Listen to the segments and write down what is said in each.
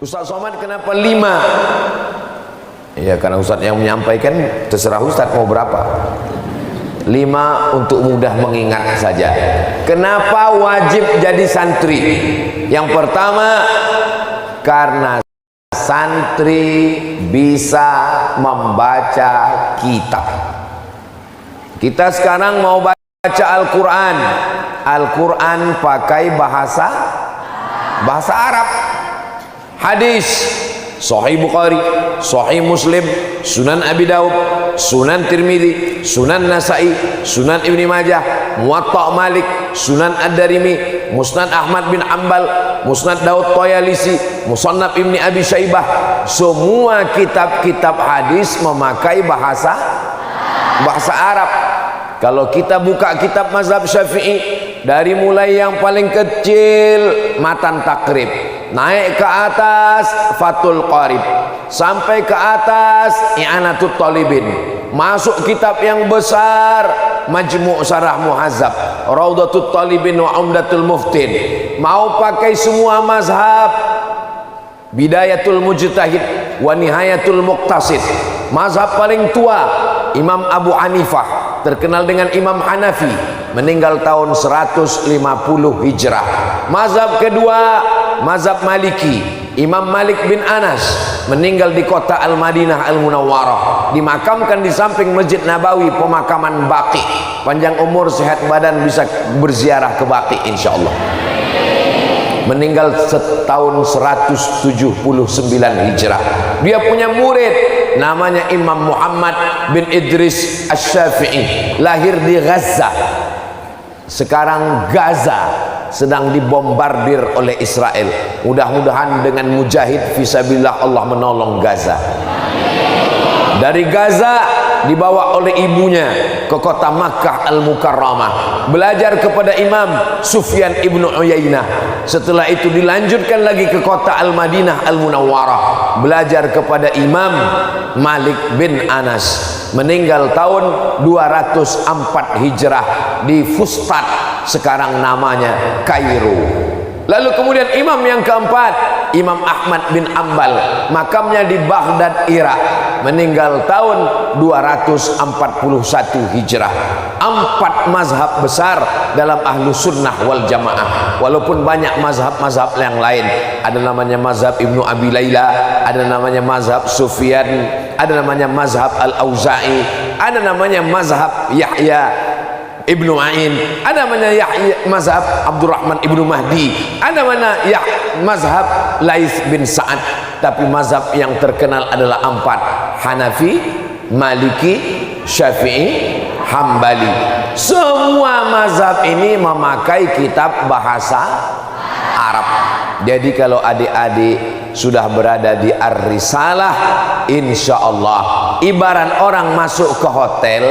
Ustaz Somad kenapa 5? Ya karena Ustaz yang menyampaikan, terserah Ustaz mau berapa. 5 untuk mudah mengingat saja. Kenapa wajib jadi santri? Yang pertama, karena santri bisa membaca kitab. Kita sekarang mau baca Al-Quran. Al-Quran pakai bahasa Arab. Hadis Sahih Bukhari, Sahih Muslim, Sunan Abi Daud, Sunan Tirmidzi, Sunan Nasai, Sunan Ibni Majah, Muwatta Malik, Sunan Ad-Darimi, Musnad Ahmad bin Ambal, Musnad Daud Tayalisi, Musannaf Ibni Abi Syaibah. Semua kitab-kitab hadis memakai bahasa Arab. Kalau kita buka kitab mazhab Syafi'i, dari mulai yang paling kecil matan takrib, naik ke atas Fathul Qarib, sampai ke atas I'anatul Talibin, masuk kitab yang besar Majmu' Syarah Muhazzab, Raudatul Talibin wa Umdatul Muftin. Mau pakai semua mazhab, Bidayatul Mujtahid wa Nihayatul Muqtasid. Mazhab paling tua Imam Abu Hanifah, terkenal dengan Imam Hanafi, meninggal tahun 150 Hijrah. Mazhab kedua mazhab Maliki, Imam Malik bin Anas, meninggal di kota Al-Madinah Al-Munawwarah, dimakamkan di samping Masjid Nabawi, pemakaman Baqi. Panjang umur, sehat badan, bisa berziarah ke Baqi insyaallah. Meninggal tahun 179 Hijrah. Dia punya murid namanya Imam Muhammad bin Idris Asy-Syafi'i, lahir di Gaza. Sekarang Gaza sedang dibombardir oleh Israel. Mudah-mudahan dengan mujahid fisabilillah Allah menolong Gaza. Dari Gaza dibawa oleh ibunya ke kota Makkah Al-Mukarramah, belajar kepada Imam Sufyan ibnu Uyainah. Setelah itu dilanjutkan lagi ke kota Al-Madinah Al-Munawwarah, belajar kepada Imam Malik bin Anas, meninggal tahun 204 Hijrah di Fustat, sekarang namanya Kairo. Lalu kemudian imam yang keempat, Imam Ahmad bin Ambal, makamnya di Baghdad, Irak, meninggal tahun 241 Hijrah. 4 mazhab besar dalam ahlu sunnah wal jamaah. Walaupun banyak mazhab-mazhab yang lain, ada namanya mazhab Ibnu Abi Layla, ada namanya mazhab Sufyan, ada namanya mazhab Al-Auza'i, ada namanya mazhab Yahya Ibnu Ma'in, ada namanya Yahya mazhab Abdurrahman Ibnu Mahdi, ada mana mazhab Laits bin Sa'ad. Tapi mazhab yang terkenal adalah 4: Hanafi, Maliki, Syafi'i, Hambali. Semua mazhab ini memakai kitab bahasa Arab. Jadi kalau adik-adik sudah berada di Ar-Risalah, insya Allah ibarat orang masuk ke hotel,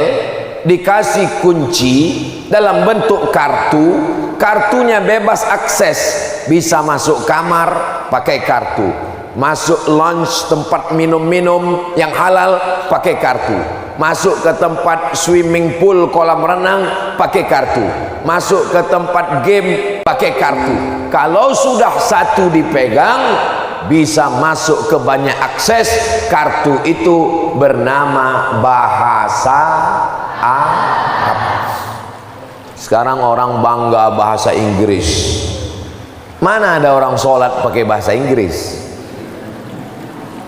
dikasih kunci dalam bentuk kartu, kartunya bebas akses, bisa masuk kamar pakai kartu, masuk lounge tempat minum-minum yang halal pakai kartu, masuk ke tempat swimming pool kolam renang pakai kartu, masuk ke tempat game pakai kartu. Kalau sudah satu dipegang, bisa masuk ke banyak akses. Kartu itu bernama bahasa Arab. Sekarang orang bangga bahasa Inggris. Mana ada orang sholat pakai bahasa Inggris?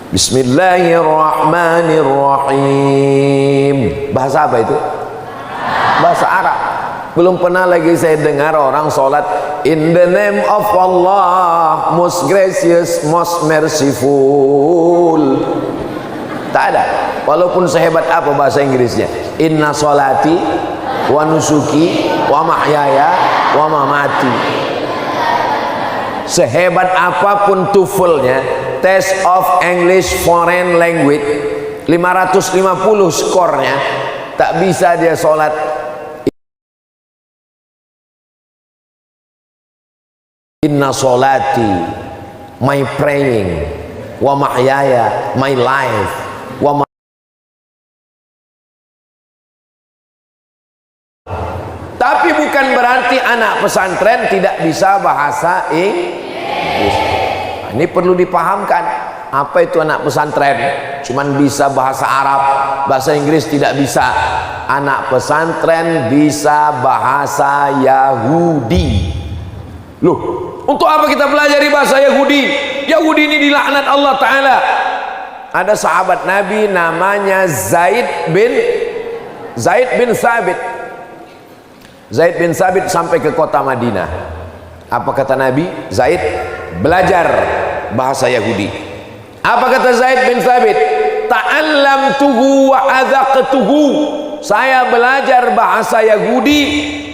Bismillahirrahmanirrahim. Bahasa apa itu? Bahasa Arab. Belum pernah lagi saya dengar orang sholat in the name of Allah, most gracious, most merciful. Tak ada. Walaupun sehebat apa bahasa Inggrisnya, inna sholati wa nusuki wa mahyaya wa mamati. Sehebat apapun TOEFL-nya, Test of English Foreign Language, 550 skornya, tak bisa dia sholat inna sholati, my praying, wa mahyaya, my life, wa tapi bukan berarti anak pesantren tidak bisa bahasa Inggris. ini perlu dipahamkan. Apa itu anak pesantren? Cuman bisa bahasa Arab, bahasa Inggris tidak bisa. Anak pesantren bisa bahasa Yahudi. Loh, untuk apa kita pelajari bahasa Yahudi? Yahudi ini dilaknat Allah Ta'ala. Ada sahabat Nabi namanya Zaid bin Thabit. Zaid bin Thabit sampai ke kota Madinah. Apa kata Nabi? Zaid, belajar bahasa Yahudi. Apa kata Zaid bin Thabit? Ta'allamtuhu wa adzaqtuhu. Saya belajar bahasa Yahudi,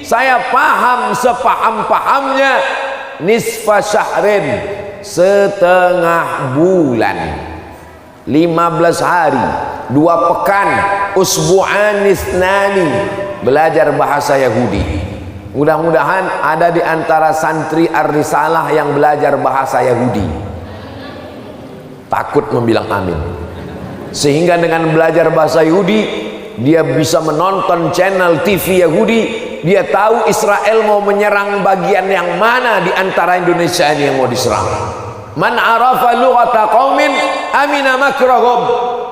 saya paham sepaham-pahamnya. Nisfa syahrin, setengah bulan, 15 hari, 2 pekan, usbu'an isnani, belajar bahasa Yahudi. Mudah-mudahan ada di antara santri Ar-Risalah yang belajar bahasa Yahudi. Takut membilang amin. Sehingga dengan belajar bahasa Yahudi, dia bisa menonton channel TV Yahudi. Dia tahu Israel mau menyerang bagian yang mana di antara Indonesia ini yang mau diserang. Man arafa lughata qaumin amina makrahum.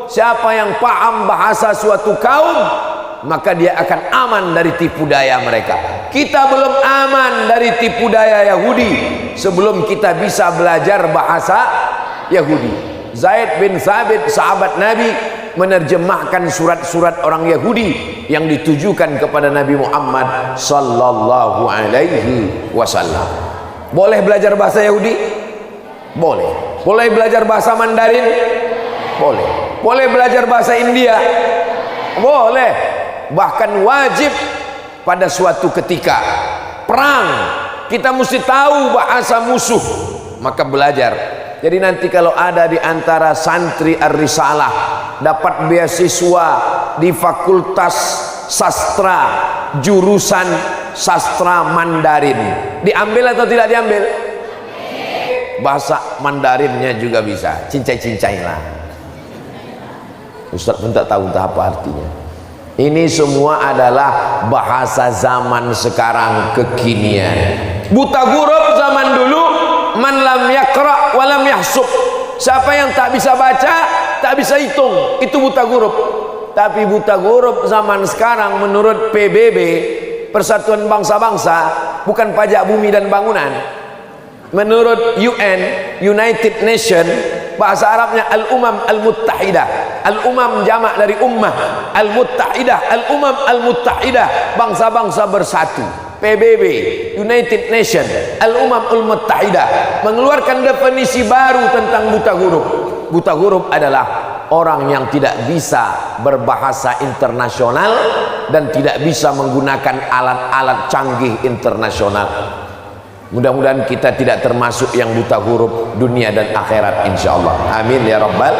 Siapa yang paham bahasa suatu kaum, maka dia akan aman dari tipu daya mereka. Kita belum aman dari tipu daya Yahudi sebelum kita bisa belajar bahasa Yahudi. Zaid bin Thabit, sahabat Nabi, menerjemahkan surat-surat orang Yahudi yang ditujukan kepada Nabi Muhammad sallallahu alaihi wasallam. Boleh belajar bahasa Yahudi? Boleh. Boleh belajar bahasa Mandarin? Boleh. Boleh belajar bahasa India? Boleh. Bahkan wajib pada suatu ketika perang kita mesti tahu bahasa musuh, maka belajar. Jadi nanti kalau ada di antara santri Ar-Risalah dapat beasiswa di Fakultas Sastra jurusan Sastra Mandarin, diambil atau tidak diambil? Bahasa Mandarinnya juga bisa, cincai-cincai lah. Ustaz pun tak tahu entah apa artinya. Ini semua adalah bahasa zaman sekarang, kekinian. Buta huruf zaman dulu, man lam yaqra wa lam yahsub. Siapa yang tak bisa baca, tak bisa hitung, itu buta huruf. Tapi buta huruf zaman sekarang menurut PBB, Persatuan Bangsa-Bangsa, bukan pajak bumi dan bangunan. Menurut UN, United Nation, bahasa Arabnya Al-Umam Al-Muttahidah. Al-Umam jamak dari ummah, Al-Muttahidah, Al-Umam Al-Muttahidah, bangsa-bangsa bersatu. PBB, United Nation, Al-Umam Al-Muttahidah mengeluarkan definisi baru tentang buta huruf. Buta huruf adalah orang yang tidak bisa berbahasa internasional dan tidak bisa menggunakan alat-alat canggih internasional. Mudah-mudahan kita tidak termasuk yang buta huruf dunia dan akhirat, insyaallah. Amin ya rabbal